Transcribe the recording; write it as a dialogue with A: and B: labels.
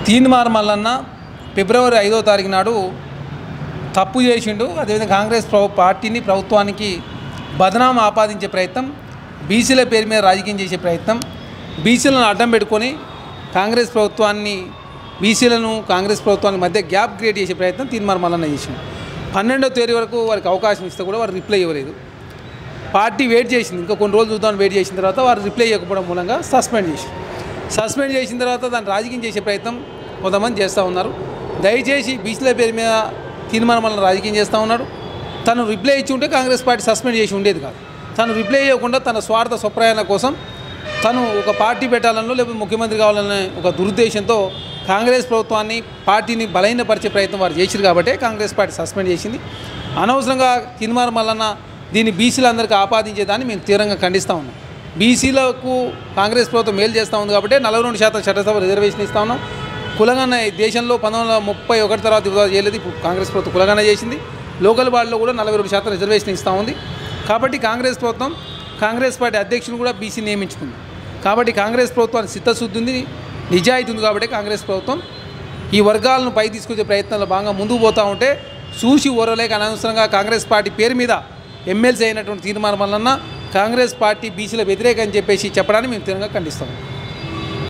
A: తీన్మార్ మల్లన్న ఫిబ్రవరి 5వ తారీఖు నాడు తప్పు చేసిండు. అదేవిధంగా కాంగ్రెస్ పార్టీని ప్రభుత్వానికి బదనామా ఆపాదించే ప్రయత్నం, బీసీల పేరు మీద రాజకీయం చేసే ప్రయత్నం, బీసీలను అడ్డం పెట్టుకొని కాంగ్రెస్ ప్రభుత్వాన్ని బీసీలను కాంగ్రెస్ ప్రభుత్వానికి మధ్య గ్యాప్ క్రియేట్ చేసే ప్రయత్నం తీన్మార్ మల్లన్న చేసిండు. 12వ తేదీ వరకు వారికి అవకాశం ఇస్తే కూడా వారు రిప్లై ఇవ్వలేదు. పార్టీ వెయిట్ చేసింది, ఇంకా కొన్ని రోజులు చూద్దామని వెయిట్ చేసిన తర్వాత వారు రిప్లై ఇవ్వకపోవడం మూలంగా సస్పెండ్ చేసిన తర్వాత దాన్ని రాజకీయం చేసే ప్రయత్నం కొంతమంది చేస్తూ ఉన్నారు. దయచేసి బీసీల పేరు మీద తీన్మార్ మల్లన్న రాజకీయం చేస్తూ ఉన్నాడు. తను రిప్లై ఇచ్చి ఉంటే కాంగ్రెస్ పార్టీ సస్పెండ్ చేసి ఉండేది కాదు. తను రిప్లై ఇవ్వకుండా తన స్వార్థ స్వప్రయాణ కోసం తను ఒక పార్టీ పెట్టాలనో లేకపోతే ముఖ్యమంత్రి కావాలనే ఒక దురుద్దేశంతో కాంగ్రెస్ ప్రభుత్వాన్ని పార్టీని బలహీనపరిచే ప్రయత్నం వారు చేశారు కాబట్టి కాంగ్రెస్ పార్టీ సస్పెండ్ చేసింది. అనవసరంగా తీన్మార్ మల్లన్న దీన్ని బీసీలందరికీ ఆపాదించేదాన్ని మేము తీవ్రంగా ఖండిస్తూ ఉన్నాం. బీసీలకు కాంగ్రెస్ ప్రభుత్వం మేలు చేస్తూ ఉంది కాబట్టి 42% చట్టసభ రిజర్వేషన్ ఇస్తూ ఉన్నాం. కులగన్న దేశంలో 1931 తర్వాత చేయలేదు, ఇప్పుడు కాంగ్రెస్ ప్రభుత్వం కులగన్న చేసింది. లోకల్ బాడీలో కూడా 42% రిజర్వేషన్ ఇస్తూ ఉంది. కాబట్టి కాంగ్రెస్ ప్రభుత్వం కాంగ్రెస్ పార్టీ అధ్యక్షుని కూడా బీసీ నియమించుకుంది. కాబట్టి కాంగ్రెస్ ప్రభుత్వానికి చిత్తశుద్ధి ఉంది, నిజాయితీ ఉంది. కాబట్టి కాంగ్రెస్ ప్రభుత్వం ఈ వర్గాలను పై తీసుకొచ్చే ప్రయత్నంలో భాగంగా ముందుకు పోతూ ఉంటే చూసి ఓరలేక అనవసరంగా కాంగ్రెస్ పార్టీ పేరు మీద ఎమ్మెల్సీ అయినటువంటి తీన్మార్ మల్లన్న కాంగ్రెస్ పార్టీ బీసీల వ్యతిరేకం అని చెప్పేసి చెప్పడాన్ని మేము తీవ్రంగా ఖండిస్తాం.